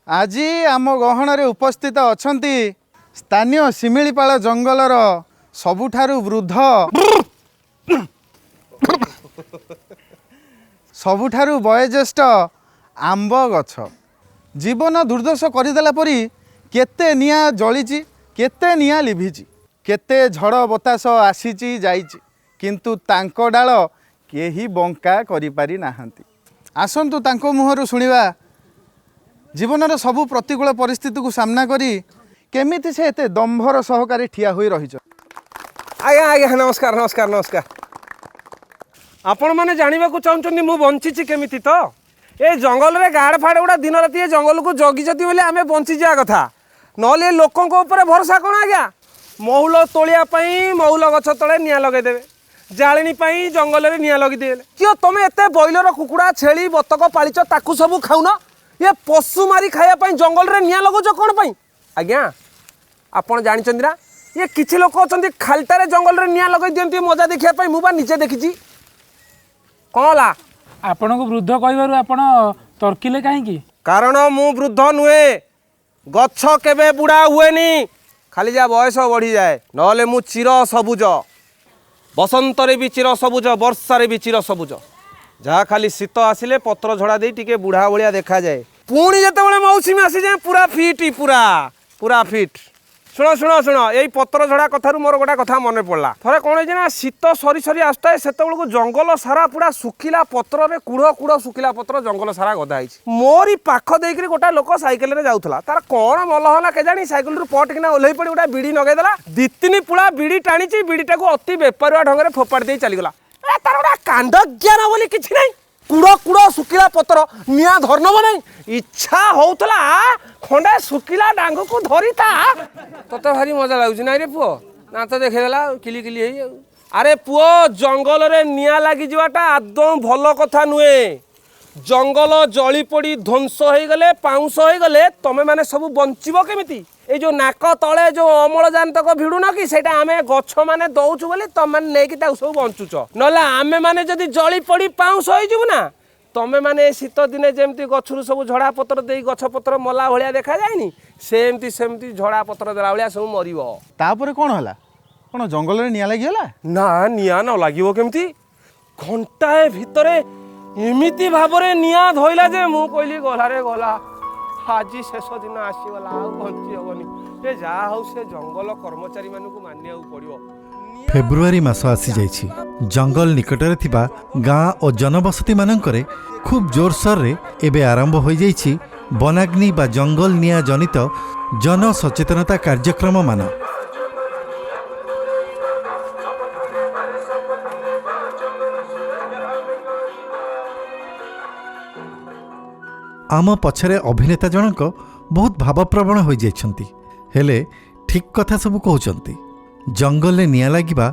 आज आम गहन उपस्थित अछंती स्थानीय शिमिलीपाल जंगलर सबुठारु वृद्ध सबुठारु वयोज्येष्ठ आंब गछ जीवन दुर्दश करदेला परी केते निया जलिची केते निया लिभिची केते झड़ बतास आसीची जाइची किंतु तांको डाल केही बंका करि पारि नाहंती। आसंतु तांको मुहरु सुनिबा जीवनर सबु प्रतिकूल परिस्थिति को सामना करी केमिति से एते दंभर सहकारी ठिया होई रहिछ। आज्ञा आज्ञा नमस्कार नमस्कार नमस्कार। आपण माने जानिबा को चाहुचंदी मु बंचिची केमिति तो ए जंगल रे गाड़ फाड़ गुड़ा दिन राति ए जंगल को जगी जति बोले आमे बंची जा कथा नले लोकों को ऊपर भरोसा कोन आज्ञा। महुल तोलिया पई महुल गछ तळे निया लगे देबे जाळेनी पई जंगल रे निया लगी देले कियो तमे एते बॉयलर कुकुड़ा छेली बतक पालिच ताकू सब खाउन ये पशु मारी खाया पई जंगल रे निया लगोज कोन पई आज्ञा। आपण जानि चंद्रा ये किछि लोक अछंती खालटारे जंगल रे निया लगै दियंती मजा देखिया पई मु बा निजे देखिछि कोला आपण को वृद्ध कहबारु आपण तर्किले काहेकि कारण मु वृद्ध नुए गच्छ केबे बुढ़ा हुएनी खाली जा बयस बढ़ी जाए नले मु चिर सबुज बसंत रे भी चिर सबुज वर्षा रे भी चिर सबुज जहाँ खाली शीत आसिले पत्र झड़ा दे टिके बुढ़ा भलिया देखा जाए पुणी जेतेबेले मौसुमी आसी जाए पूरा फिट पूरा फिट। शुण शुण शुण यही पत्र झड़ा कथारू मोर गोटा कथा मन पड़ा थरे कौन है ना शीत सरी सरी आसता से जंगल सारा पूरा सुखिला पत्र रे कुड़ कुड़ सुखिला पत्र जंगल सारा गदा मोरी पाख देकर गोटा लोक साइकेल रे जाउथला तार कौन मल होला केजानी साइकेल रु पट किना ओल्है पड़ी गोटा बीड़ी नगेदेला दी तीन पुड़ा बीड़ी टाणी बीड़ीटा को अति बेपारुआ ढंग से फोपाड़ी दे चलीगला तार गोटा कांड ज्ञान बोली किछि नहीं कुड़ कुड़ सुखिला पत्र निया धरनब नहीं इच्छा होउतला खंडे सुखिला डांग को धरिता तते भारी मजा लागुछि ना रे पुओ ना तो देखेदेला किली किली हेई अरे पुओ जंगल रे निया लागी जीवाटा आदौ भल कथा नुए जंगल जली पड़ी ध्वंस हो गले पाउंस हो गले तमे माने सब बंचिबो केमिति ए जो नाक तले जो अम्लजान तक भिड़ुन कि सेटा आमे गछ माने दउछु बोली तम माने नेकी ता सब बंचुच नला आमे माने जदी जली पड़ी पाउंस होई जिवु ना तमे माने शीत दिने जेमती गछरु सब झड़ा पत्र देई गछ पत्र मला भलिया देखा जायनी सेमती झड़ा पत्र देला भलिया सब मरिबो। तापरे कोन हला कोन जंगल रे निया लागि हला ना निया न लागिबो केमती घंटाए भितरे एमिति भाबरे निया धइला जे मु कहली गला रे गला आज शेष दिन आसीगला आ बंची हेबनी ए जा हाउ से जंगल कर्मचारी मानकु मानिया पड़िबो। फेब्रुआरी मास आसी जाइछि जंगल निकटरे थिबा गाँ और जनबसती मानकरे खूब जोरसोर रे एबे आरंभ हो जाइछि वनाग्नि बा जंगल निया जनित जन सचेतनता कार्यक्रम मान। आम पछरे अभिनेता जनक बहुत भावप्रवण हो जाइछंती हेले ठीक कथा सब कहउचंती जंगल में निया लागिबा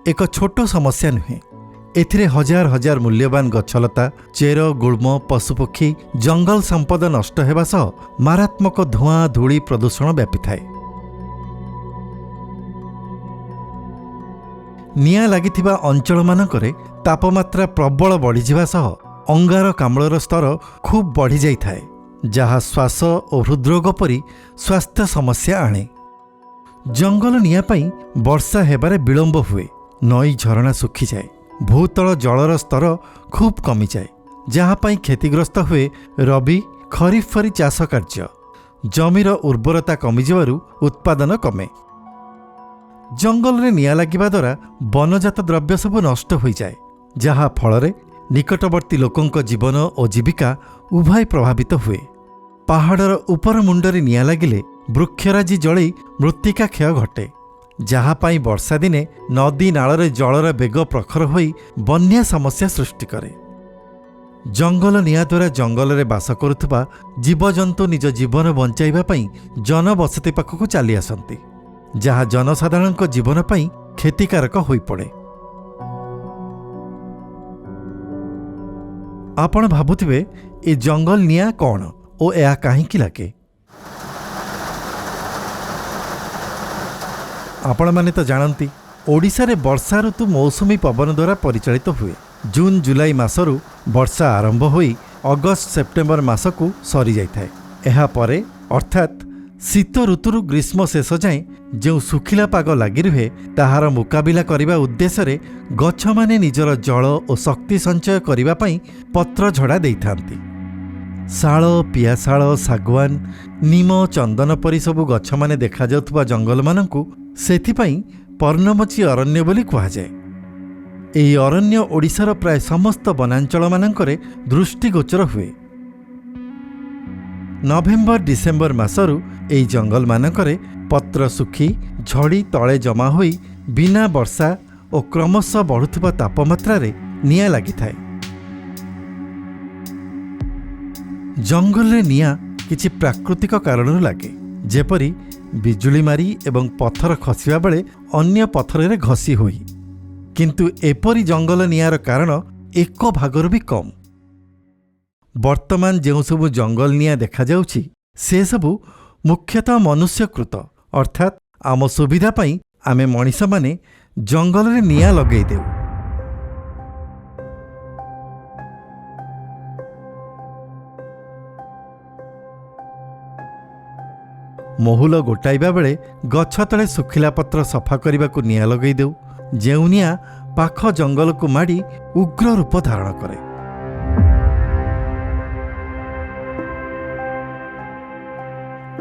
एक छोट समस्या नुहे एथिरे हजार हजार मूल्यवान गछलता चेर गुल्म पशुपक्षी जंगल संपद नष्ट हेबा सह मारात्मक धुआं धूली प्रदूषण व्यापी थाए। निया लागिथिबा अंचल मानकरे तापमात्रा प्रबल बढ़ी जिबा सह अंगारकाम्लर स्तर खूब बढ़ी जाई थाए जहा श्वास और हृदरोग परी स्वास्थ्य समस्या आणे। जंगल निया पई वर्षा हेबारे विलंब हुए नई झरणा सुखी जाए भूतल जलर स्तर खूब कमी जाए जहाँ पई क्षतिग्रस्त हुए रबी खरीफ फरी चाष कार्य जमीर उर्वरता कमी जिबारु उत्पादन कमे। जंगल रे निया लागिबा द्वारा वनजात द्रव्य सब नष्ट हो जाए जहा फलरे निकटवर्ती लोकंक जीवन और जीविका उभय प्रभावित हुए। पहाड़र उपर मुंडरे निया लागिले वृक्षराजी जलई मृत्तिका क्षय घटे जहाँ पाई वर्षा दिने नदी नाଳରେ जलर बेग प्रखर होई बन्या समस्या सृष्टि करे। जंगल निया द्वारा जंगल रे बास करुथबा जीवजंतु निज जीवन बंचाइबा पई जनबसती पाखकु चली आसंती जहाँ जनसाधारणक जीवन पई क्षतिकारक होई पड़े। आपण भाबुथिबे ए जंगल निया कौन ओ या काहींकी लागे आपण माने तो जानती ओडिशा रे वर्षा ऋतु मौसुमी पवन द्वारा परिचालित हुए। जून जुलाई मासरू वर्षा आरंभ होई अगस्त सेप्टेम्बर मासकू सरी जाइथाए। ଏହାପରେ ଅର୍ଥାତ୍ ଶୀତ ଋତୁରୁ ଗ୍ରୀଷ୍ମ ଶେଷ ଯାଏଁ ଯେଉଁ ଶୁଖିଲା ପାଗ ଲାଗି ରୁହେ ତାହାର ମୁକାବିଲା କରିବା ଉଦ୍ଦେଶ୍ୟରେ ଗଛମାନେ ନିଜର ଜଳ ଓ ଶକ୍ତି ସଞ୍ଚୟ କରିବା ପାଇଁ ପତ୍ର ଝଡ଼ା ଦେଇଥାନ୍ତି। ଶାଳ, ପିଆଶାଳ, ଶାଗୁଆନ, ନିମ, ଚନ୍ଦନ ପରି ସବୁ ଗଛମାନେ ଦେଖାଯାଉଥିବା ଜଙ୍ଗଲମାନଙ୍କୁ ସେଥିପାଇଁ ପର୍ଣ୍ଣମୋଚୀ ଅରଣ୍ୟ ବୋଲି କୁହାଯାଏ। ଏହି ଅରଣ୍ୟ ଓଡ଼ିଶାର ପ୍ରାୟ ସମସ୍ତ ବନାଞ୍ଚଳମାନଙ୍କରେ ଦୃଷ୍ଟିଗୋଚର ହୁଏ। ନଭେମ୍ବର ଡିସେମ୍ବର ମାସରୁ ଏହି ଜଙ୍ଗଲମାନଙ୍କରେ ପତ୍ର ଶୁଖି ଝଡ଼ି ତଳେ ଜମା ହୋଇ ବିନା ବର୍ଷା ଓ କ୍ରମଶଃ ବଢ଼ୁଥିବା ତାପମାତ୍ରାରେ ନିଆଁ ଲାଗିଥାଏ। ଜଙ୍ଗଲରେ ନିଆଁ କିଛି ପ୍ରାକୃତିକ କାରଣରୁ ଲାଗେ, ଯେପରି ବିଜୁଳି ମାରି ଏବଂ ପଥର ଖସିବା ବେଳେ ଅନ୍ୟ ପଥରରେ ଘଷି ହୋଇ। କିନ୍ତୁ ଏପରି ଜଙ୍ଗଲ ନିଆଁର କାରଣ 1 ଭାଗରୁ ବି କମ୍। ବର୍ତ୍ତମାନ ଯେଉଁସବୁ ଜଙ୍ଗଲ ନିଆଁ ଦେଖାଯାଉଛି ସେସବୁ ମୁଖ୍ୟତଃ ମନୁଷ୍ୟକୃତ, ଅର୍ଥାତ୍ ଆମ ସୁବିଧା ପାଇଁ ଆମେ ମଣିଷମାନେ ଜଙ୍ଗଲରେ ନିଆଁ ଲଗାଇ ଦେଉ। ମହୁଲ ଗୋଟାଇବା ବେଳେ ଗଛ ତଳେ ଶୁଖିଲା ପତ୍ର ସଫା କରିବାକୁ ନିଆଁ ଲଗାଇ ଦେଉ, ଯେଉଁ ନିଆଁ ପାଖ ଜଙ୍ଗଲକୁ ମାଡ଼ି ଉଗ୍ର ରୂପ ଧାରଣ କରେ।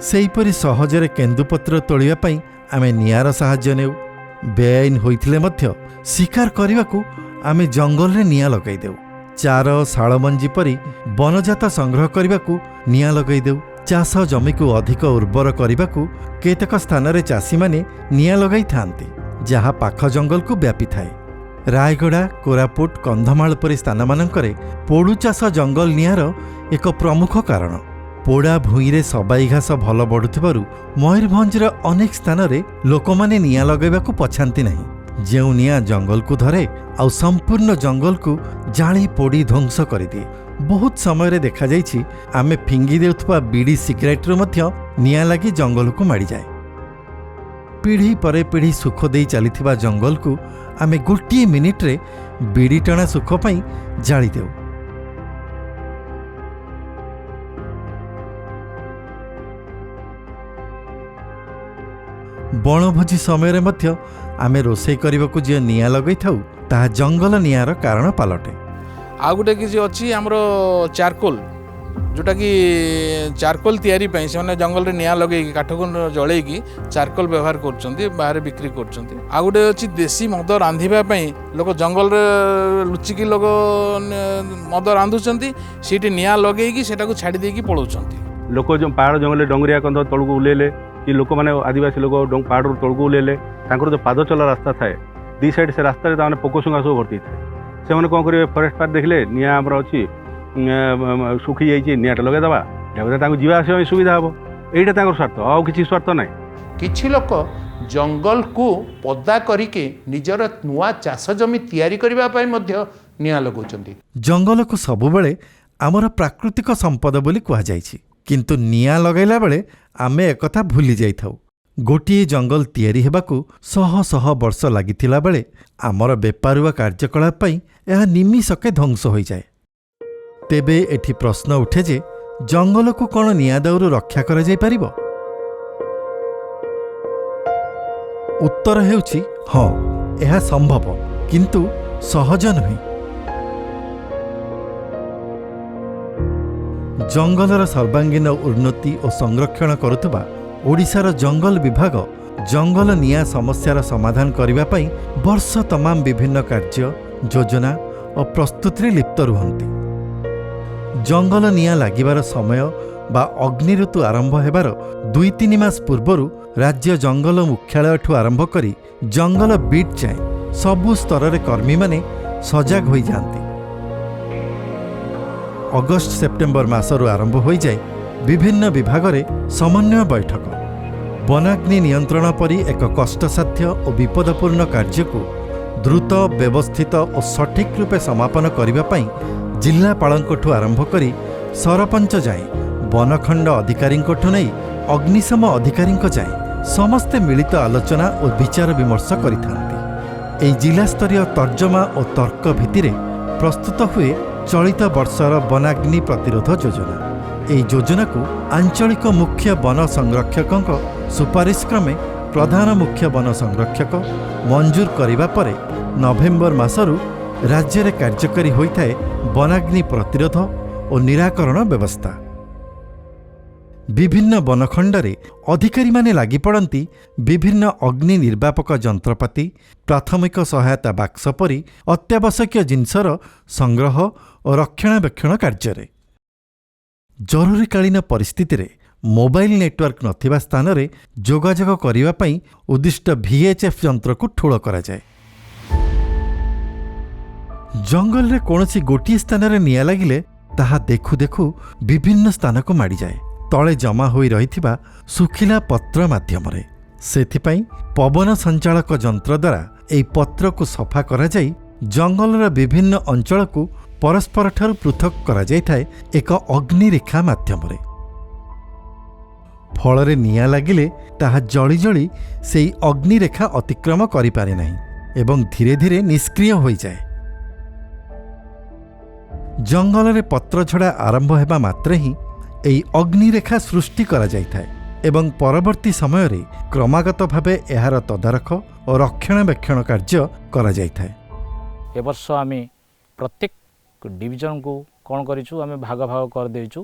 ସେହିପରି ସହଜରେ କେନ୍ଦୁପତ୍ର ତୋଳିବା ପାଇଁ ଆମେ ନିଆଁର ସାହାଯ୍ୟ ନେଉ। ବେଆଇନ ହୋଇଥିଲେ ମଧ୍ୟ ଶିକାର କରିବାକୁ ଆମେ ଜଙ୍ଗଲରେ ନିଆଁ ଲଗାଇ ଦେଉ। ଚାର, ଶାଳମଞ୍ଜି ପରି ବନଜାତ ସଂଗ୍ରହ କରିବାକୁ ନିଆଁ ଲଗାଇ ଦେଉ। ଚାଷ ଜମିକୁ ଅଧିକ ଉର୍ବର କରିବାକୁ କେତେକ ସ୍ଥାନରେ ଚାଷୀମାନେ ନିଆଁ ଲଗାଇଥାନ୍ତି, ଯାହା ପାଖ ଜଙ୍ଗଲକୁ ବ୍ୟାପିଥାଏ। ରାୟଗଡ଼ା, କୋରାପୁଟ, କନ୍ଧମାଳ ପରି ସ୍ଥାନମାନଙ୍କରେ ପୋଡ଼ୁ ଚାଷ ଜଙ୍ଗଲ ନିଆଁର ଏକ ପ୍ରମୁଖ କାରଣ। ପୋଡ଼ା ଭୂଇଁରେ ସବାଇ ଘାସ ଭଲ ବଢ଼ୁଥିବାରୁ ମୟୂରଭଞ୍ଜର ଅନେକ ସ୍ଥାନରେ ଲୋକମାନେ ନିଆଁ ଲଗାଇବାକୁ ପଛାନ୍ତି ନାହିଁ। ଯେଉଁ ନିଆଁ ଜଙ୍ଗଲକୁ ଧରେ ଆଉ ସମ୍ପୂର୍ଣ୍ଣ ଜଙ୍ଗଲକୁ ଜାଳି ପୋଡ଼ି ଧ୍ୱଂସ କରିଦିଏ। ବହୁତ ସମୟରେ ଦେଖାଯାଇଛି ଆମେ ଫିଙ୍ଗି ଦେଉଥିବା ବିଡ଼ି ସିଗାରେଟରୁ ମଧ୍ୟ ନିଆଁ ଲାଗି ଜଙ୍ଗଲକୁ ମାଡ଼ିଯାଏ। ପିଢ଼ି ପରେ ପିଢ଼ି ସୁଖ ଦେଇ ଚାଲିଥିବା ଜଙ୍ଗଲକୁ ଆମେ ଗୋଟିଏ ମିନିଟ୍ରେ ବିଡ଼ି ଟଣା ସୁଖ ପାଇଁ ଜାଳିଦେଉ। ବଣଭୋଜି ସମୟରେ ମଧ୍ୟ ଆମେ ରୋଷେଇ କରିବାକୁ ଯେଉଁ ନିଆଁ ଲଗାଇଥାଉ ତାହା ଜଙ୍ଗଲ ନିଆଁର କାରଣ ପାଲଟେ। ଆଉ ଗୋଟେ କିଛି ଅଛି ଆମର ଚାରକୋଲ, ଯେଉଁଟାକି ଚାରକୋଲ ତିଆରି ପାଇଁ ସେମାନେ ଜଙ୍ଗଲରେ ନିଆଁ ଲଗେଇକି କାଠକୁ ଜଳେଇକି ଚାରକୋଲ ବ୍ୟବହାର କରୁଛନ୍ତି, ବାହାରେ ବିକ୍ରି କରୁଛନ୍ତି। ଆଉ ଗୋଟେ ଅଛି ଦେଶୀ ମଦ ରାନ୍ଧିବା ପାଇଁ ଲୋକ ଜଙ୍ଗଲରେ ଲୁଚିକି ଲୋକ ମଦ ରାନ୍ଧୁଛନ୍ତି, ସେଇଠି ନିଆଁ ଲଗେଇକି ସେଟାକୁ ଛାଡ଼ି ଦେଇକି ପଳାଉଛନ୍ତି। ଲୋକ ଯେଉଁ ପାହାଡ଼ ଜଙ୍ଗଲରେ ଡଙ୍ଗରିଆ କନ୍ଧ ତଳକୁ ଓହ୍ଲେଇଲେ କି ଲୋକମାନେ ଆଦିବାସୀ ଲୋକ ପାହାଡ଼ରୁ ତଳକୁ ଓହ୍ଲେଇଲେ, ତାଙ୍କର ଯେଉଁ ପାଦ ଚଲା ରାସ୍ତା ଥାଏ ଦୁଇ ସାଇଡ଼୍, ସେ ରାସ୍ତାରେ ତାମାନେ ପୋକଶୁଙ୍ଗା ସବୁ ଭର୍ତ୍ତି ଥାଏ। ସେମାନେ କ'ଣ କରିବେ, ଫରେଷ୍ଟ ପାର୍କ ଦେଖିଲେ ନିଆଁ ଆମର ଅଛି ଶୁଖି ଯାଇଛି, ନିଆଁଟା ଲଗାଇଦେବା, ତାଙ୍କୁ ଯିବା ଆସିବା ପାଇଁ ସୁବିଧା ହେବ। ଏଇଟା ତାଙ୍କର ସ୍ୱାର୍ଥ, ଆଉ କିଛି ସ୍ୱାର୍ଥ ନାହିଁ। କିଛି ଲୋକ ଜଙ୍ଗଲକୁ ପଦା କରିକି ନିଜର ନୂଆ ଚାଷ ଜମି ତିଆରି କରିବା ପାଇଁ ମଧ୍ୟ ନିଆଁ ଲଗାଉଛନ୍ତି। ଜଙ୍ଗଲକୁ ସବୁବେଳେ ଆମର ପ୍ରାକୃତିକ ସମ୍ପଦ ବୋଲି କୁହାଯାଇଛି, କିନ୍ତୁ ନିଆଁ ଲଗାଇଲା ବେଳେ ଆମେ ଏକଥା ଭୁଲି ଯାଇଥାଉ। ଗୋଟିଏ ଜଙ୍ଗଲ ତିଆରି ହେବାକୁ ଶହ ଶହ ବର୍ଷ ଲାଗିଥିଲା ବେଳେ ଆମର ବେପାରୁଆ କାର୍ଯ୍ୟକଳାପ ପାଇଁ ଏହା ନିମିଷକେ ଧ୍ୱଂସ ହୋଇଯାଏ। ତେବେ ଏଠି ପ୍ରଶ୍ନ ଉଠେ ଯେ ଜଙ୍ଗଲକୁ କ'ଣ ନିଆଁ ଦାଉରୁ ରକ୍ଷା କରାଯାଇପାରିବ? ଉତ୍ତର ହେଉଛି ହଁ, ଏହା ସମ୍ଭବ, କିନ୍ତୁ ସହଜ ନୁହେଁ। ଜଙ୍ଗଲର ସର୍ବାଙ୍ଗୀନ ଉନ୍ନତି ଓ ସଂରକ୍ଷଣ କରୁଥିବା ଓଡ଼ିଶାର ଜଙ୍ଗଲ ବିଭାଗ ଜଙ୍ଗଲ ନିଆଁ ସମସ୍ୟାର ସମାଧାନ କରିବା ପାଇଁ ବର୍ଷ ତମାମ ବିଭିନ୍ନ କାର୍ଯ୍ୟ, ଯୋଜନା ଓ ପ୍ରସ୍ତୁତିରେ ଲିପ୍ତ ରୁହନ୍ତି। ଜଙ୍ଗଲ ନିଆଁ ଲାଗିବାର ସମୟ ବା ଅଗ୍ନି ଋତୁ ଆରମ୍ଭ ହେବାର 2-3 ମାସ ପୂର୍ବରୁ ରାଜ୍ୟ ଜଙ୍ଗଲ ମୁଖ୍ୟାଳୟଠୁ ଆରମ୍ଭ କରି ଜଙ୍ଗଲ ବିଟ୍ ଯାଏଁ ସବୁ ସ୍ତରରେ କର୍ମୀମାନେ ସଜାଗ ହୋଇଯାଆନ୍ତି। ଅଗଷ୍ଟ ସେପ୍ଟେମ୍ବର ମାସରୁ ଆରମ୍ଭ ହୋଇଯାଏ ବିଭିନ୍ନ ବିଭାଗରେ ସମନ୍ୱୟ ବୈଠକ। ବନାଗ୍ନି ନିୟନ୍ତ୍ରଣ ପରି ଏକ କଷ୍ଟସାଧ୍ୟ ଓ ବିପଦପୂର୍ଣ୍ଣ କାର୍ଯ୍ୟକୁ ଦ୍ରୁତ, ବ୍ୟବସ୍ଥିତ ଓ ସଠିକ୍ ରୂପେ ସମାପନ କରିବା ପାଇଁ ଜିଲ୍ଲାପାଳଙ୍କଠୁ ଆରମ୍ଭ କରି ସରପଞ୍ଚ ଯାଏଁ, ବନଖଣ୍ଡ ଅଧିକାରୀଙ୍କଠୁ ନେଇ ଅଗ୍ନିଶମ ଅଧିକାରୀଙ୍କ ଯାଏଁ ସମସ୍ତେ ମିଳିତ ଆଲୋଚନା ଓ ବିଚାର ବିମର୍ଶ କରିଥାନ୍ତି। ଏହି ଜିଲ୍ଲାସ୍ତରୀୟ ତର୍ଜମା ଓ ତର୍କ ଭିତ୍ତିରେ ପ୍ରସ୍ତୁତ ହୁଏ ଚଳିତ ବର୍ଷର ବନାଗ୍ନି ପ୍ରତିରୋଧ ଯୋଜନା। ଏହି ଯୋଜନାକୁ ଆଞ୍ଚଳିକ ମୁଖ୍ୟ ବନ ସଂରକ୍ଷକଙ୍କ ସୁପାରିଶ କ୍ରମେ ପ୍ରଧାନ ମୁଖ୍ୟ ବନ ସଂରକ୍ଷକ ମଞ୍ଜୁର କରିବା ପରେ ନଭେମ୍ବର ମାସରୁ ରାଜ୍ୟରେ କାର୍ଯ୍ୟକାରୀ ହୋଇଥାଏ ବନାଗ୍ନି ପ୍ରତିରୋଧ ଓ ନିରାକରଣ ବ୍ୟବସ୍ଥା। ବିଭିନ୍ନ ବନଖଣ୍ଡରେ ଅଧିକାରୀମାନେ ଲାଗିପଡ଼ନ୍ତି ବିଭିନ୍ନ ଅଗ୍ନି ନିର୍ବାପକ ଯନ୍ତ୍ରପାତି, ପ୍ରାଥମିକ ସହାୟତା ବାକ୍ସ ପରି ଅତ୍ୟାବଶ୍ୟକୀୟ ଜିନିଷର ସଂଗ୍ରହ ଓ ରକ୍ଷଣାବେକ୍ଷଣ କାର୍ଯ୍ୟରେ। ଜରୁରୀକାଳୀନ ପରିସ୍ଥିତିରେ ମୋବାଇଲ ନେଟୱାର୍କ ନଥିବା ସ୍ଥାନରେ ଯୋଗାଯୋଗ କରିବା ପାଇଁ ଉଦ୍ଦିଷ୍ଟ VHF ଯନ୍ତ୍ରକୁ ଠୁଳ କରାଯାଏ। ଜଙ୍ଗଲରେ କୌଣସି ଗୋଟିଏ ସ୍ଥାନରେ ନିଆଁ ଲାଗିଲେ ତାହା ଦେଖୁ ଦେଖୁ ବିଭିନ୍ନ ସ୍ଥାନକୁ ମାଡ଼ିଯାଏ ତଳେ ଜମା ହୋଇ ରହିଥିବା ଶୁଖିଲା ପତ୍ର ମାଧ୍ୟମରେ। ସେଥିପାଇଁ ପବନ ସଞ୍ଚାଳକ ଯନ୍ତ୍ର ଦ୍ୱାରା ଏହି ପତ୍ରକୁ ସଫା କରାଯାଇ ଜଙ୍ଗଲର ବିଭିନ୍ନ ଅଞ୍ଚଳକୁ ପରସ୍ପରଠାରୁ ପୃଥକ କରାଯାଇଥାଏ ଏକ ଅଗ୍ନିରେଖା ମାଧ୍ୟମରେ। ଫଳରେ ନିଆଁ ଲାଗିଲେ ତାହା ଜଳି ଜଳି ସେହି ଅଗ୍ନିରେଖା ଅତିକ୍ରମ କରିପାରେ ନାହିଁ ଏବଂ ଧୀରେ ଧୀରେ ନିଷ୍କ୍ରିୟ ହୋଇଯାଏ। ଜଙ୍ଗଲରେ ପତ୍ରଝଡ଼ା ଆରମ୍ଭ ହେବା ମାତ୍ରେ ହିଁ ଏହି ଅଗ୍ନିରେଖା ସୃଷ୍ଟି କରାଯାଇଥାଏ ଏବଂ ପରବର୍ତ୍ତୀ ସମୟରେ କ୍ରମାଗତ ଭାବେ ଏହାର ତଦାରଖ ଓ ରକ୍ଷଣାବେକ୍ଷଣ କାର୍ଯ୍ୟ କରାଯାଇଥାଏ। ए वर्ष आम प्रत्येक डिविजन को कौन करूँ आम भाग भाग कर देचु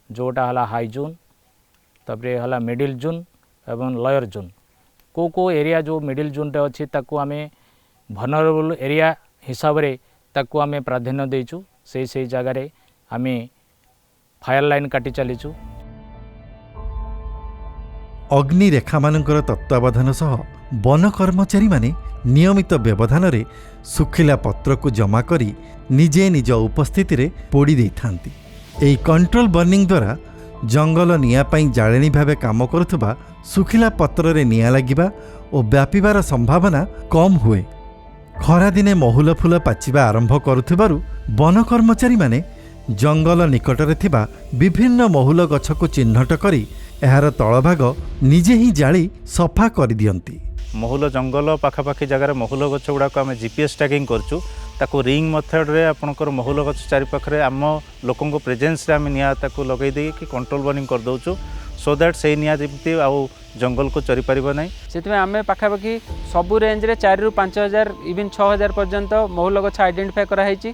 जोटा है हाई जोन तापर है मिडिल जोन एवं लोअर जोन को एरिया जो मिडिल जोन रे अच्छी ताकू आम भनरेबल एरिया हिसाब से ताकू आम प्राधान्य देचु से जगार आम फायर लाइन काटी चलीचु। अग्निरेखामानଙ୍କର तत्वावधान सह वन कर्मचारी माने नियमित व्यवधान रे सुखिला पत्रକୁ जमा करी निजे निज उपस्थिति रे पोड़ी देइथांती। एई कंट्रोल बर्निंग द्वारा जंगल निया पई जाळेनी भाबे काम करुथबा सुखिला पत्र रे निया लागिबा ओ व्यापीबार संभावना कम हुए। खरा दिने महुल फूल पाचिबा आरंभ करुथबारु वन कर्मचारी माने जंगल निकट रे थिबा विभिन्न महुल गछको चिन्हट करी एहार तळभाग निजे ही जाली सफा कर दियंती। महुल जंगल पाखापाखि जगार महुल गछ गुड़ाक आम GPS टैगिंग करचु ताको रिंग मेथड रे आपनकर महुल गछ चारि पाखरे आम लोकंक प्रेजेंस रे आम निया ताको लगै दे कि कंट्रोल बर्निंग कर दउचु सो दैट से निया जेमती आउ जंगल को चरी परिबो नै। सेतमे आमे पाखापाखि सबु रेंज रे 4 रु 5000 इवन 6000 पर्यंत महुल गछ आइडेंटिफाई करा हैची।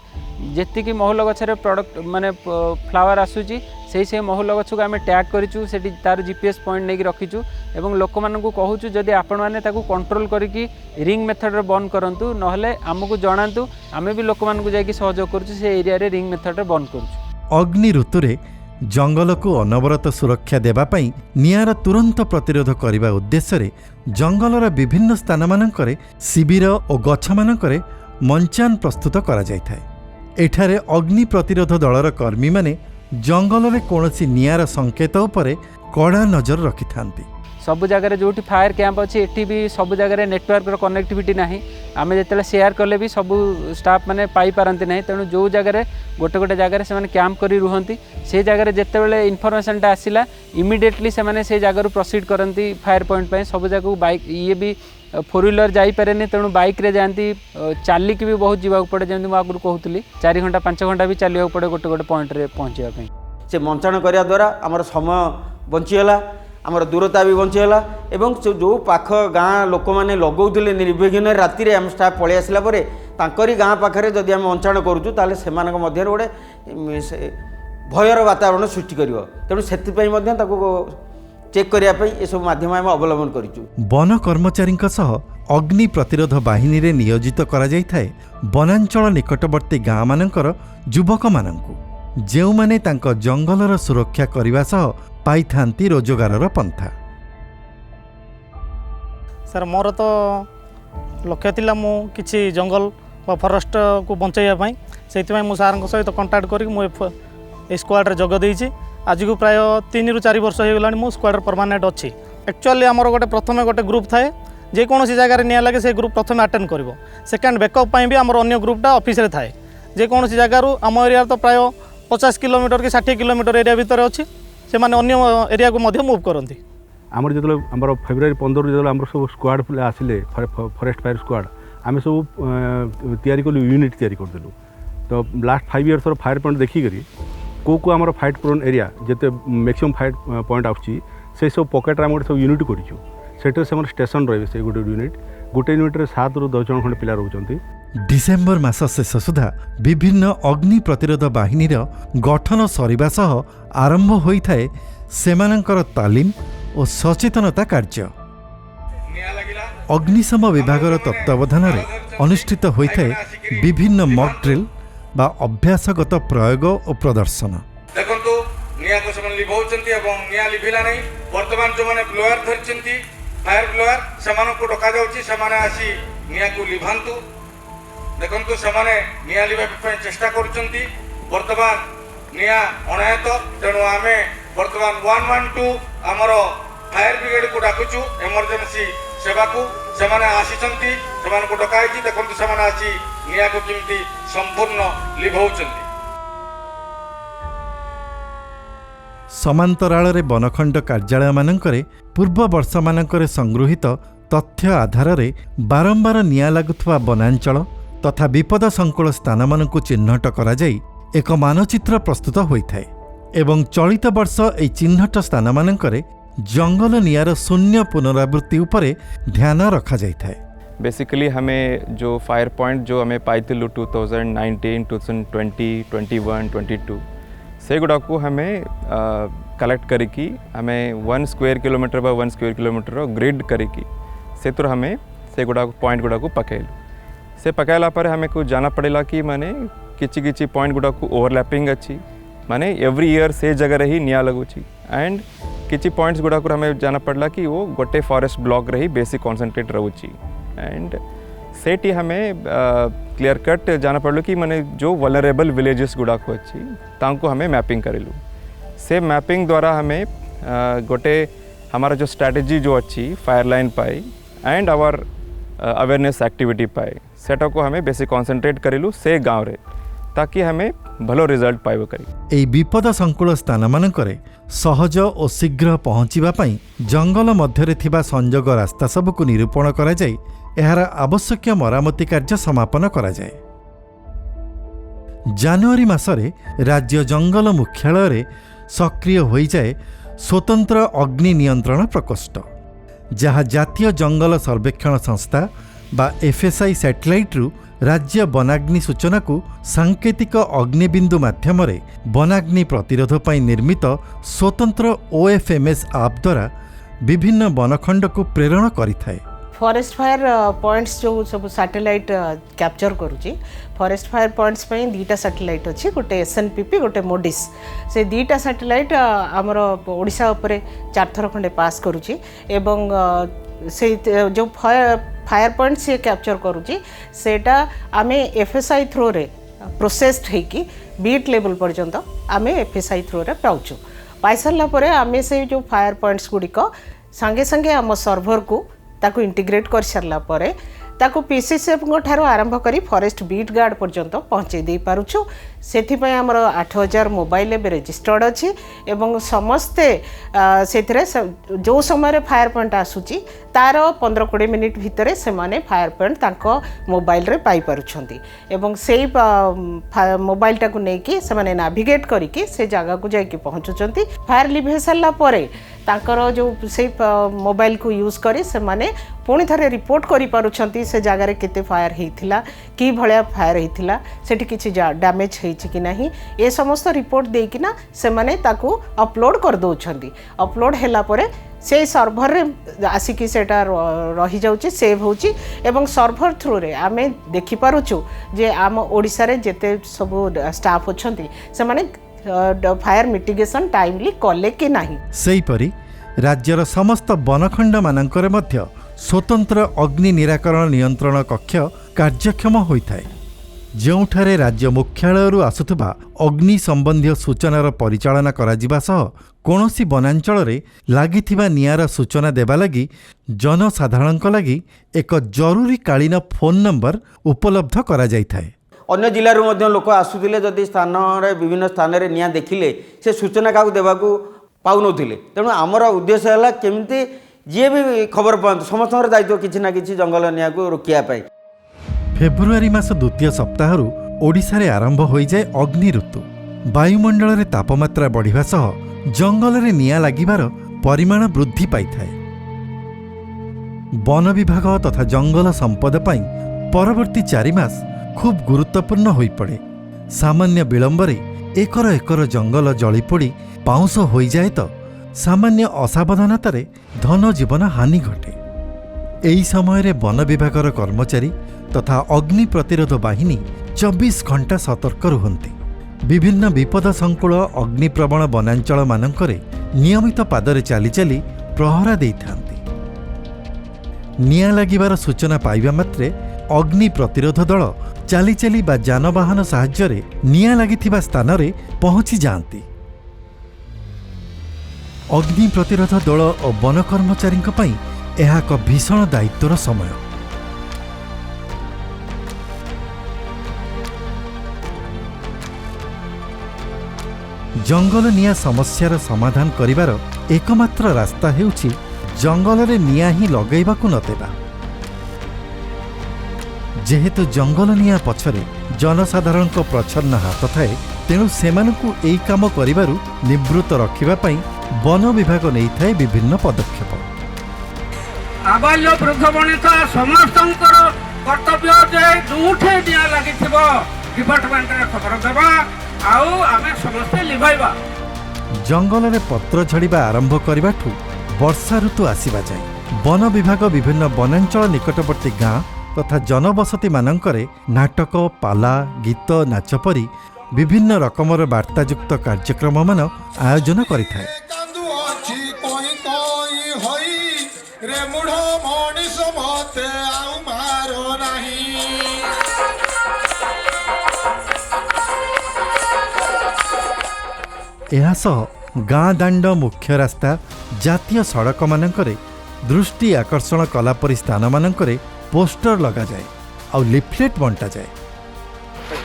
जेति कि महुल गछरे प्रोडक्ट माने फ्लावर आसुची से महुल गछ को आम टैग करूँ से तार GPS पॉइंट नहीं रखीचु एवं लोक मानू कहूँ जदि आपण मैंने कंट्रोल करिकी रिंग मेथड रे बंद करंतु नहले आमको जणांतु आमे भी लोक मानू जाइकी सहयोग करूँ से एरिया रे रिंग मेथड रे बंद करूँ। अग्नि ऋतुरे जंगल को अनवरत सुरक्षा देबा पई नियार तुरंत प्रतिरोध करने उद्देश्य जंगलर विभिन्न स्थान मानकरे शिविर और गछ मानकरे मंचान प्रस्तुत करा जायथाय। एठारे अग्नि प्रतिरोध दलर कर्मी माने जंगल में कौन नियार संकेत उपरे कड़ा नजर रखि थांती। सब जगह जो फायर कैंप अच्छी एटी भी सब जगह नेटवर्क कनेक्टिविटी ना आम जो शेयर कले भी सब स्टाफ मैंने पाई पारती ना तेणु जो जगह गोटे गोटे जगह से कैंप कर रुहति से जगह जितेबाला इनफर्मेशनटा आसला इमिडिएटली से जगह प्रोसीड करती फायर पॉइंट पे सब जगह बाइक ये भी 4 व्हीलर जापे तेणु बाइक रे जाती चलिक भी बहुत जावाक पड़े जमी मुझे आगुरी कहूली 4 घंटा 5 घंटा भी चलिया पड़े गोटे गोटे पॉइंट रे पहुँचापी। से मंचाण करने द्वारा आमर समय बंचीगला आमर दूरता भी बंचीगला एवं जो पाख गाँ लोक मैंने लगौले निर्विघ्न राति आम स्टाफ पलि आसला तांकरी गाँ पाखे जदि आम मंचाण करूँ ताले सेमानक मध्य गोटे भयर वातावरण सृष्टि कर तेणु से चेक करने ये सब माध्यम आम अवलंबन करूँ। वन कर्मचारी अग्नि प्रतिरोध बाहिनी रे नियोजित करा जायथाय वनांचल निकटवर्ती गाँ मानकर युवक मानंकु जेउ माने तांको जंगलर सुरक्षा करने सह पाई थांती रोजगारर पंथा। सर मोर तो लक्ष्य थिला मु किछि जंगल व फॉरेस्ट को बंचाइया पई सेति मु सार सहित कंटाक्ट करी मु स्क्वाड रे जग देइछि। आज को प्राय 3 रु 4 वर्ष हो गला मु स्क्वाड परमानेंट अच्छी। एक्चुअली आमर गोटे प्रथम गोटे ग्रुप थाए जेकोसी जगार निया लगे से ग्रुप प्रथम अटेंड करिवो सेकेंड बैकअप पई भी आमर अन्य ग्रुपटा ऑफिस रे थाए जेकोसी जगार आम एरिया तो प्राय 50 किलोमीटर कि 60 किलोमीटर एरिया भितर अच्छी से माने अन्य एरिया को मध्य मूव करती। आमर जो आम फेब्रुआरी 15 जो आम सब स्क्वाड आसिले फॉरेस्ट फायर स्क्वाड आम सब तैयारी कलु यूनिट तैयारी करदेलु तो लास्ट 5 इयर्स फायर पॉइंट देखिक को आमर फाइट प्रोन एरिया जिते मैक्सिमम फाइट पॉइंट आउची से सब पकेट आम सब यूनिट करूँ से स्टेशन रही से गोटे यूनिट 7 ରୁ 10 जन खंड पिला रोचंती। डिसेम्बर मास शेष सुधा विभिन्न अग्नि प्रतिरोध बाहिनीर गठन सरिबा सह आरंभ होइथाए सेमानंकर तालीम और सचेतनता कार्य। अग्निशम विभागर तत्वावधान अनुष्ठित होइथाए विभिन्न मॉक ड्रिल बा अभ्यासगत प्रयोग और प्रदर्शन। देखंतु निया को समान लिभौचंती एवं निया लिभिला नहीं वर्तमान जो माने ब्लोअर धरचंती फायर ब्लोअर समान को डका जाउची समान आसी निया को लिभांतु। देखंतु समान निया लिभा पे चेष्टा करूचंती वर्तमान निया अनायत तेणु आमे वर्तमान 112 हमरो फायर ब्रिगेड को डाकुचु इमरजेंसी सेवा को समान आसीचंती समान को डकाइची देखंतु समान आसी निया को किमती संपूर्ण लिभौचंती। समांतराल रे बनखंड कार्यालय मानकरे पूर्व वर्ष मानकरे संगृहीत तथ्य आधार रे बारंबार निया लागुथवा वनांचल तथा विपद संकुल स्थान मानकु चिन्हट करा जाई एक मानचित्र प्रस्तुत होइथाए एवं चलित वर्ष ए चिन्हट स्थान मानकरे जंगल नियार शून्य पुनरावृत्ति उपरे ध्यान रखा जाइथाए। बेसिकली हमें जो फायर पॉइंट जो हमें पाइथिलु 2019, 2020, 21, 22 से गुड़ा को हमें कलेक्ट करिकी हमें 1 स्क्वायर किलोमीटर बा 1 स्क्वायर किलोमीटर ग्रिड करिकी से तो हमें से गुड़ा पॉइंट गुड़ा को पकेलु से पकाला पर हमें को जाना पड़ेला कि माने किछि किछि पॉइंट गुड़ा को ओवरलैपिंग अच्छी माने एवरी ईयर से जगह ही निया लगुची एंड किछि पॉइंट्स गुड़ा को हमें जाना पड़ला कि वो गोटे फॉरेस्ट ब्लॉक रही बेसिक कॉन्सेंट्रेट रहूची एंड सेठी हमें क्लियर कट जाना पड़लो कि माने जो वलरेबल विलेजेस गुड़ा को अच्छी तांको हमें मैपिंग करेलु से मैपिंग द्वारा हमें गोटे हमारा जो स्ट्रैटेजी जो अच्छी फायर लाइन पाई एंड आवर अवेयरनेस एक्टिविटी पाए सेटा को हमें बेसिक कॉन्सेंट्रेट करेलु से गाँव रे ताकि हमें भलो रिजल्ट पाइब करी। एई विपद संकुल स्थान मानकरे सहज और शीघ्र पहुँचीबा पई जंगल मध्यरे थिबा संजोग रास्ता सबको निरूपण करा जाय एहार आवश्यक मरामती कार्य समापन करा जाय। जनवरी मासरे राज्य जंगल मुख्यालय रे सक्रिय होई जाए स्वतंत्र अग्नि नियंत्रण प्रकोष्ठ जहाँ जातीय जंगल सर्वेक्षण संस्था बा एफएसआई सैटेलाइट रु राज्य वनाग्नि सूचना को सांकेतिक अग्निबिंदु माध्यम वनाग्नि प्रतिरोध पर निर्मित स्वतंत्र ओएफएमएस आप द्वारा विभिन्न वनखंड को प्रेरण करिथाए। फॉरेस्ट फायर पॉइंट्स जो सब सैटेलाइट कैप्चर करुची फॉरेस्ट फायर पॉइंट्स पे दीटा सैटेलाइट अच्छी गोटे एसएनपीपी गोटे मोडिस से दीटा सैटेलाइट आमर ओडिशा उपरे 4 थर खंडे पास करुची एवं से जो फायर पॉइंट से कैप्चर करुची सेटा आमे एफएसआई थ्रो रे प्रोसेस्ड हेकी बीट लेवल पर्यंत आमे एफएसआई थ्रो रे पाउचु पाई सारा पर आमे से जो फायर पॉइंट्स गुड़िक संगे संगे आम सर्भर को ताको इंटीग्रेट कर सारा पर ताको पीसीसीएफ ठारो आरंभ करी फॉरेस्ट बीट गार्ड पर्यंत पहुँचे दे पारुछु सेथिपय हमर 8000 मोबाइल एबे रजिस्टर्ड अछि एवं समस्ते सेथिरे जो समय फायर पॉइंट आसुची तार 15-20 मिनिट भितरे से माने फायर पॉइंट ताको मोबाइल रे पाई पारुछंती एवं सेही मोबाइल टाको नेकी से माने नाविगेट करिकि से जगह को जाई कि पहुंचुचंती फायर लिभे साला परे तांकर जो से मोबाइल को यूज करी से माने पुणी थरे रिपोर्ट करि पारुछंती से जगह रे केते फायर हेइथिला कि भलिया फायर हेइथिला सेठी किछि डैमेज हेइछि कि नाही ए समस्त रिपोर्ट देकी ना से माने ताको अपलोड कर दोछंती अपलोड हैला परे से सर्भर रे आसिकी सेटा रही जाउची सेव होची एवं सर्भर थ्रू रे आमे देखि पारुछु जे आम ओडिसा रे जेते सब स्टाफ अछंती से माने फायर मिटिगेशन टाइमली कले कि नाही। सेही परी राज्यर समस्त वनखंड मानकरे मध्य स्वतंत्र अग्नि निराकरण नियंत्रण कक्ष कार्यक्षम होइथाए ଯେଉଁଠାରେ राज्य मुख्यालयରୁ ଆସୁଥିବା अग्नि संबंधी सूचनार परिचालना କରାଯିବା ସହ କୌଣସି ବନାଞ୍ଚଳରେ ଲାଗିଥିବା ନିଆଁର सूचना ଦେବା ଲାଗି ଜନସାଧାରଣଙ୍କ ଲାଗି ଏକ ଜରୁରୀକାଳୀନ ଫୋନ୍ ନମ୍ବର ଉପଲବ୍ଧ କରାଯାଇଥାଏ। अन्य जिल्लाରୁ ମଧ୍ୟ लोक आସୁଥିଲେ ଯଦି ସ୍ଥାନରେ ବିଭିନ୍ନ ସ୍ଥାନରେ ନିଆଁ ଦେଖିଲେ ସେ सूचना କାହାକୁ ଦେବାକୁ ପାଉନଥିଲେ ତେଣୁ ଆମର ଉଦ୍ଦେଶ୍ୟ ହେଲା କେମିତି ଯିଏ ବି ଖବର ପାଆନ୍ତୁ ସମସ୍ତଙ୍କର ଦାୟିତ୍ୱ କିଛି ନା କିଛି ଜଙ୍ଗଲ ନିଆଁକୁ ରୋକିବା ପାଇଁ। फेब्रुआरी मास द्वितीय सप्ताह ओडिशा रे आरंभ हो जाए अग्नि ऋतु ବାୟୁମଣ୍ଡଳରେ ତାପମାତ୍ରା ବଢ଼ିବା ସହ ଜଙ୍ଗଲରେ ନିଆଁ ଲାଗିବାର ପରିମାଣ ବୃଦ୍ଧି ପାଇଥାଏ। ବନ ବିଭାଗ ତଥା ଜଙ୍ଗଲ ସମ୍ପଦ ପାଇଁ ପରବର୍ତ୍ତୀ 4 ମାସ ଖୁବ୍ ଗୁରୁତ୍ୱପୂର୍ଣ୍ଣ ହୋଇପଡ଼େ। ସାମାନ୍ୟ ବିଳମ୍ବରେ ଏକର ଏକର ଜଙ୍ଗଲ ଜଳିପୋଡ଼ି ପାଉଁଶ ହୋଇଯାଏ ତ ସାମାନ୍ୟ ଅସାବଧାନତାରେ ଧନ ଜୀବନ ହାନି ଘଟେ। ଏହି ସମୟରେ ବନ ବିଭାଗର କର୍ମଚାରୀ ତଥା ଅଗ୍ନି ପ୍ରତିରୋଧ ବାହିନୀ 24 ଘଣ୍ଟା ସତର୍କ ରୁହନ୍ତି। ବିଭିନ୍ନ ବିପଦ ସଂକୁଳ ଅଗ୍ନିପ୍ରବଣ ବନାଞ୍ଚଳମାନଙ୍କରେ ନିୟମିତ ପାଦରେ ଚାଲି ଚାଲି ପ୍ରହରା ଦେଇଥାନ୍ତି। ନିଆଁ ଲାଗିବାର ସୂଚନା ପାଇବା ମାତ୍ରେ ଅଗ୍ନି ପ୍ରତିରୋଧ ଦଳ ଚାଲି ଚାଲି ବା ଯାନବାହନ ସାହାଯ୍ୟରେ ନିଆଁ ଲାଗିଥିବା ସ୍ଥାନରେ ପହଞ୍ଚି ଯାଆନ୍ତି। ଅଗ୍ନି ପ୍ରତିରୋଧ ଦଳ ଓ ବନ କର୍ମଚାରୀଙ୍କ ପାଇଁ ଏହା ଏକ ଭୀଷଣ ଦାୟିତ୍ୱର ସମୟ। ଜଙ୍ଗଲ ନିଆଁ ସମସ୍ୟାର ସମାଧାନ କରିବାର ଏକମାତ୍ର ରାସ୍ତା ହେଉଛି ଜଙ୍ଗଲରେ ନିଆଁ ହିଁ ଲଗାଇବାକୁ ନ ଦେବା। ଯେହେତୁ ଜଙ୍ଗଲ ନିଆଁ ପଛରେ ଜନସାଧାରଣଙ୍କ ପ୍ରଚ୍ଛନ୍ନ ହାତ ଥାଏ, ତେଣୁ ସେମାନଙ୍କୁ ଏହି କାମ କରିବାରୁ ନିବୃତ୍ତ ରଖିବା ପାଇଁ ବନ ବିଭାଗ ନେଇଥାଏ ବିଭିନ୍ନ ପଦକ୍ଷେପ। ଆବାଲ୍ୟ ବୃଦ୍ଧ ବନିତା ସମସ୍ତଙ୍କର କର୍ତ୍ତବ୍ୟ ଯେ ଯୋଉଠି ନିଆଁ ଲାଗିଥିବ ଡିପାର୍ଟମେଣ୍ଟରେ ଖବର ଦେବା ଆଉ ଆମେ ସମସ୍ତେ ଲିଭାଇବା। ଜଙ୍ଗଲରେ ପତ୍ର ଝଡ଼ିବା ଆରମ୍ଭ କରିବାଠୁ ବର୍ଷା ଋତୁ ଆସିବା ଯାଏ ବନ ବିଭାଗ ବିଭିନ୍ନ ବନାଞ୍ଚଳ ନିକଟବର୍ତ୍ତୀ ଗାଁ ତଥା ଜନବସତିମାନଙ୍କରେ ନାଟକ, ପାଲା, ଗୀତ, ନାଚ ପରି ବିଭିନ୍ନ ରକମର ବାର୍ତ୍ତାଯୁକ୍ତ କାର୍ଯ୍ୟକ୍ରମମାନ ଆୟୋଜନ କରିଥାଏ। ଏହା ସହ ଗାଁ ଦାଣ୍ଡ, ମୁଖ୍ୟ ରାସ୍ତା, ଜାତୀୟ ସଡ଼କମାନଙ୍କରେ ଦୃଷ୍ଟି ଆକର୍ଷଣ କଲା ପରି ସ୍ଥାନମାନଙ୍କରେ ପୋଷ୍ଟର ଲଗାଯାଏ ଆଉ ଲିଫଲେଟ୍ ବଣ୍ଟାଯାଏ।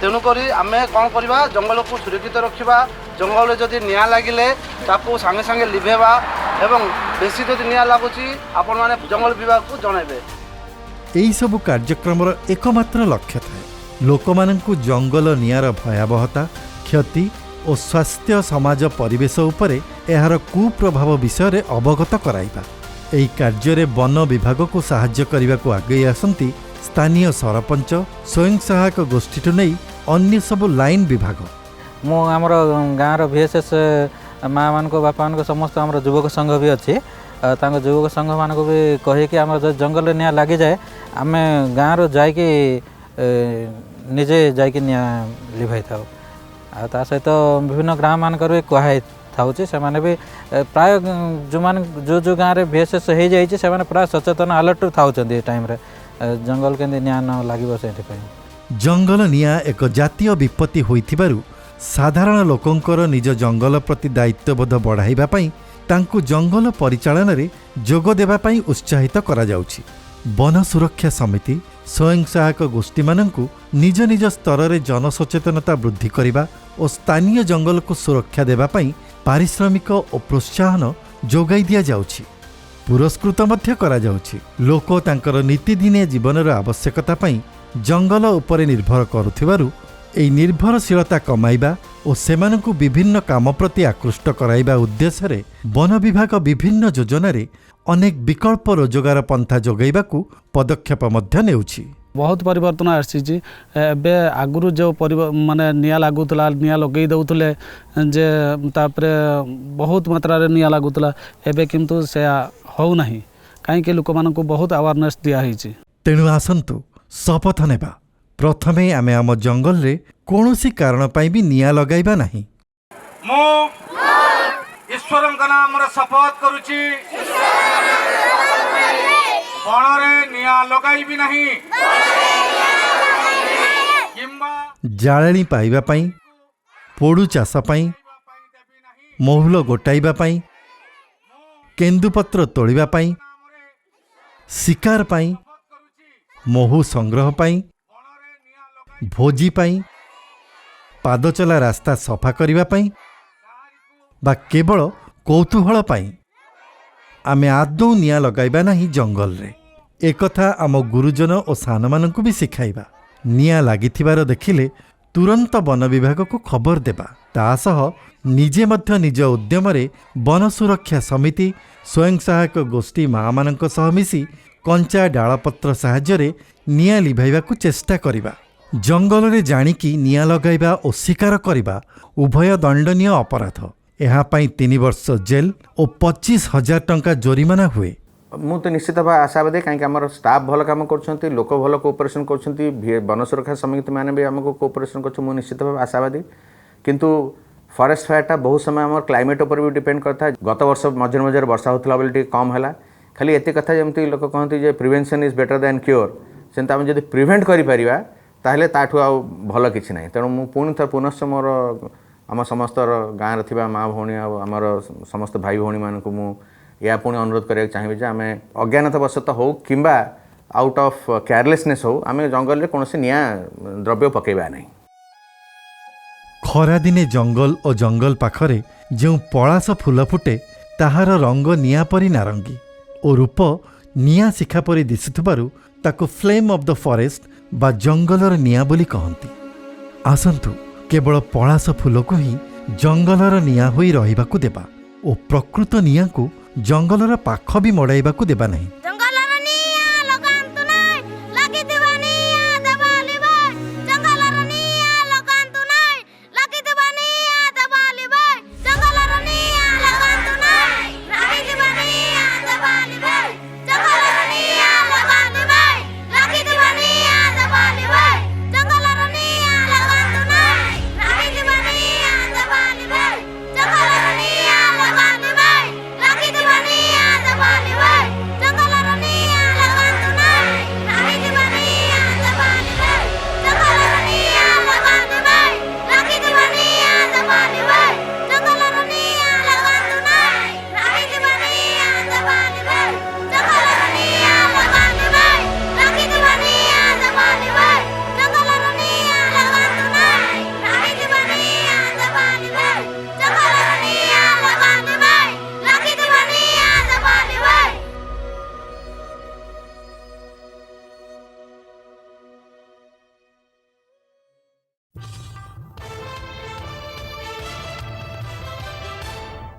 ତେଣୁକରି ଆମେ କ'ଣ କରିବା, ଜଙ୍ଗଲକୁ ସୁରକ୍ଷିତ ରଖିବା। ଜଙ୍ଗଲରେ ଯଦି ନିଆଁ ଲାଗିଲେ ତାକୁ ସାଙ୍ଗେ ସାଙ୍ଗେ ଲିଭେଇବା ଏବଂ ବେଶୀ ଯଦି ନିଆଁ ଲାଗୁଛି ଆପଣମାନେ ଜଙ୍ଗଲ ବିଭାଗକୁ ଜଣାଇବେ। ଏହିସବୁ କାର୍ଯ୍ୟକ୍ରମର ଏକମାତ୍ର ଲକ୍ଷ୍ୟ ଥାଏ ଲୋକମାନଙ୍କୁ ଜଙ୍ଗଲ ନିଆଁର ଭୟାବହତା, କ୍ଷତି ଓ ସ୍ୱାସ୍ଥ୍ୟ, ସମାଜ, ପରିବେଶ ଉପରେ ଏହାର କୁପ୍ରଭାବ ବିଷୟରେ ଅବଗତ କରାଇବା। ଏହି କାର୍ଯ୍ୟରେ ବନ ବିଭାଗକୁ ସାହାଯ୍ୟ କରିବାକୁ ଆଗେଇ ଆସନ୍ତି ସ୍ଥାନୀୟ ସରପଞ୍ଚ, ସ୍ୱୟଂ ସହାୟକ ଗୋଷ୍ଠୀଠୁ ନେଇ ଅନ୍ୟ ସବୁ ଲାଇନ୍ ବିଭାଗ। ମୁଁ ଆମର ଗାଁର VSS ମାଆମାନଙ୍କ, ବାପାମାନଙ୍କ ସମସ୍ତ ଆମର ଯୁବକ ସଂଘ ବି ଅଛି। ତାଙ୍କ ଯୁବକ ସଂଘମାନଙ୍କୁ ବି କହିକି ଆମର ଯଦି ଜଙ୍ଗଲରେ ନିଆଁ ଲାଗିଯାଏ ଆମେ ଗାଁରୁ ଯାଇକି ନିଜେ ଯାଇକି ନିଆଁ ଲିଭାଇଥାଉ। ଆଉ ତା ସହିତ ବିଭିନ୍ନ ଗ୍ରାମମାନଙ୍କର ବି କୁହାହେଇଥାଉଛି, ସେମାନେ ବି ପ୍ରାୟ ଯେଉଁମାନେ ଯେଉଁ ଗାଁରେ VSS ହେଇଯାଇଛି ସେମାନେ ପ୍ରାୟ ସଚେତନ ଆଲର୍ଟ ଥାଉଛନ୍ତି ଏ ଟାଇମ୍ରେ ଜଙ୍ଗଲ କେମିତି ନିଆଁ ନ ଲାଗିବ ସେଥିପାଇଁ। ଜଙ୍ଗଲ ନିଆଁ ଏକ ଜାତୀୟ ବିପତ୍ତି ହୋଇଥିବାରୁ ସାଧାରଣ ଲୋକଙ୍କର ନିଜ ଜଙ୍ଗଲ ପ୍ରତି ଦାୟିତ୍ୱବୋଧ ବଢ଼ାଇବା ପାଇଁ ତାଙ୍କୁ ଜଙ୍ଗଲ ପରିଚାଳନାରେ ଯୋଗ ଦେବା ପାଇଁ ଉତ୍ସାହିତ କରାଯାଉଛି। ବନ ସୁରକ୍ଷା ସମିତି, ସ୍ୱୟଂ ସହାୟକ ଗୋଷ୍ଠୀମାନଙ୍କୁ ନିଜ ନିଜ ସ୍ତରରେ ଜନସଚେତନତା ବୃଦ୍ଧି କରିବା ଓ ସ୍ଥାନୀୟ ଜଙ୍ଗଲକୁ ସୁରକ୍ଷା ଦେବା ପାଇଁ ପାରିଶ୍ରମିକ ଓ ପ୍ରୋତ୍ସାହନ ଯୋଗାଇ ଦିଆଯାଉଛି। ପୁରସ୍କୃତ ମଧ୍ୟ କରାଯାଉଛି। ଲୋକ ତାଙ୍କର ନୀତିଦିନିଆ ଜୀବନର ଆବଶ୍ୟକତା ପାଇଁ ଜଙ୍ଗଲ ଉପରେ ନିର୍ଭର କରୁଥିବାରୁ ଏହି ନିର୍ଭରଶୀଳତା କମାଇବା ଓ ସେମାନଙ୍କୁ ବିଭିନ୍ନ କାମ ପ୍ରତି ଆକୃଷ୍ଟ କରାଇବା ଉଦ୍ଦେଶ୍ୟରେ ବନ ବିଭାଗ ବିଭିନ୍ନ ଯୋଜନାରେ ଅନେକ ବିକଳ୍ପ ରୋଜଗାର ପନ୍ଥା ଯୋଗାଇବାକୁ ପଦକ୍ଷେପ ମଧ୍ୟ ନେଉଛି। ବହୁତ ପରିବର୍ତ୍ତନ ଆସିଛି। ଏବେ ଆଗରୁ ଯେଉଁ ମାନେ ନିଆଁ ଲାଗୁଥିଲା, ନିଆଁ ଲଗେଇ ଦେଉଥିଲେ ଯେ ତାପରେ ବହୁତ ମାତ୍ରାରେ ନିଆଁ ଲାଗୁଥିଲା, ଏବେ କିନ୍ତୁ ସେ ହେଉନାହିଁ। କାହିଁକି ଲୋକମାନଙ୍କୁ ବହୁତ ଆୱାରନେସ୍ ଦିଆହେଇଛି। ତେଣୁ ଆସନ୍ତୁ ଶପଥ ନେବା, ପ୍ରଥମେ ଆମେ ଆମ ଜଙ୍ଗଲରେ କୌଣସି କାରଣ ପାଇଁ ବି ନିଆଁ ଲଗାଇବା ନାହିଁ। ମୁଁ ଈଶ୍ୱରଙ୍କ ନାମରେ ଶପଥ କରୁଛି, ବଣରେ ନିଆଁ ଲଗାଇବି ନାହିଁ। ଜାଳେଣୀ ପାଇବା ପାଇଁ, ପୋଡ଼ୁ ଚାଷ ପାଇଁ, ମହୁଲ ଗୋଟାଇବା ପାଇଁ, କେନ୍ଦୁପତ୍ର ତୋଳିବା ପାଇଁ, ଶିକାର ପାଇଁ, ମହୁ ସଂଗ୍ରହ ପାଇଁ, ଭୋଜି ପାଇଁ, ପାଦଚଲା ରାସ୍ତା ସଫା କରିବା ପାଇଁ ବା କେବଳ କୌତୂହଳ ପାଇଁ ଆମେ ଆଦୌ ନିଆଁ ଲଗାଇବା ନାହିଁ ଜଙ୍ଗଲରେ। ଏକଥା ଆମ ଗୁରୁଜନ ଓ ସାନମାନଙ୍କୁ ବି ଶିଖାଇବା। ନିଆଁ ଲାଗିଥିବାର ଦେଖିଲେ ତୁରନ୍ତ ବନ ବିଭାଗକୁ ଖବର ଦେବା। ତା ସହ ନିଜେ ମଧ୍ୟ ନିଜ ଉଦ୍ୟମରେ ବନ ସୁରକ୍ଷା ସମିତି ସ୍ୱୟଂ ସହାୟକ ଗୋଷ୍ଠୀ ମାଆମାନଙ୍କ ସହ ମିଶି କଞ୍ଚା ଡାଳପତ୍ର ସାହାଯ୍ୟରେ ନିଆଁ ଲିଭାଇବାକୁ ଚେଷ୍ଟା କରିବା। ଜଙ୍ଗଲରେ ଜାଣିକି ନିଆଁ ଲଗାଇବା ଓ ଶିକାର କରିବା ଉଭୟ ଦଣ୍ଡନୀୟ ଅପରାଧ। ଏହା ପାଇଁ 3 ବର୍ଷ ଜେଲ୍ ଓ 25,000 ଟଙ୍କା ଜୋରିମାନା ହୁଏ। ମୁଁ ତ ନିଶ୍ଚିତ ଭାବେ ଆଶାବାଦୀ, କାହିଁକି ଆମର ଷ୍ଟାଫ୍ ଭଲ କାମ କରୁଛନ୍ତି, ଲୋକ ଭଲ କୋଅପରେସନ୍ କରୁଛନ୍ତି, ବନ ସୁରକ୍ଷା ସମିତି ମାନେ ବି ଆମକୁ କୋଅପରେସନ୍ କରୁଛନ୍ତି। ମୁଁ ନିଶ୍ଚିତ ଭାବେ ଆଶାବାଦୀ। କିନ୍ତୁ ଫରେଷ୍ଟ ଫାୟାରଟା ବହୁତ ସମୟ ଆମର କ୍ଲାଇମେଟ୍ ଉପରେ ବି ଡିପେଣ୍ଡ କରିଥାଏ। ଗତ ବର୍ଷ ମଝିରେ ମଝିରେ ବର୍ଷା ହେଉଥିଲା ବୋଲି ଟିକେ କମ୍ ହେଲା। ଖାଲି ଏତେ କଥା, ଯେମିତି ଲୋକ କହନ୍ତି ଯେ prevention is better than cure, ସେମିତି ଆମେ ଯଦି ପ୍ରିଭେଣ୍ଟ କରିପାରିବା ତାହେଲେ ତାଠୁ ଆଉ ଭଲ କିଛି ନାହିଁ। ତେଣୁ ମୁଁ ପୁନଶ୍ଚ ମୋର ଆମ ସମସ୍ତର ଗାଁରେ ଥିବା ମା ଭଉଣୀ ଆଉ ଆମର ସମସ୍ତ ଭାଇ ଭଉଣୀମାନଙ୍କୁ ମୁଁ ଏହା ପୁଣି ଅନୁରୋଧ କରିବାକୁ ଚାହିଁବି ଯେ ଆମେ ଅଜ୍ଞାନତାବଶତଃ ହେଉ କିମ୍ବା ଆଉଟ୍ ଅଫ୍ କେୟାରଲେସନେସ୍ ହେଉ, ଆମେ ଜଙ୍ଗଲରେ କୌଣସି ନିଆଁ ଦ୍ରବ୍ୟ ପକାଇବା ନାହିଁ। ଖରାଦିନେ ଜଙ୍ଗଲ ଓ ଜଙ୍ଗଲ ପାଖରେ ଯେଉଁ ପଳାଶ ଫୁଲ ଫୁଟେ ତାହାର ରଙ୍ଗ ନିଆଁ ପରି ନାରଙ୍ଗୀ ଓ ରୂପ ନିଆଁ ଶିଖା ପରି ଦିଶୁଥିବାରୁ ତାକୁ ଫ୍ଲେମ୍ ଅଫ୍ ଦ ଫରେଷ୍ଟ ବା ଜଙ୍ଗଲର ନିଆଁ ବୋଲି କହନ୍ତି। ଆସନ୍ତୁ କେବଳ ପଳାଶ ଫୁଲକୁ ହିଁ ଜଙ୍ଗଲର ନିଆଁ ହୋଇ ରହିବାକୁ ଦେବା ଓ ପ୍ରକୃତ ନିଆଁକୁ ଜଙ୍ଗଲର ପାଖ ବି ମଡ଼ାଇବାକୁ ଦେବା ନାହିଁ।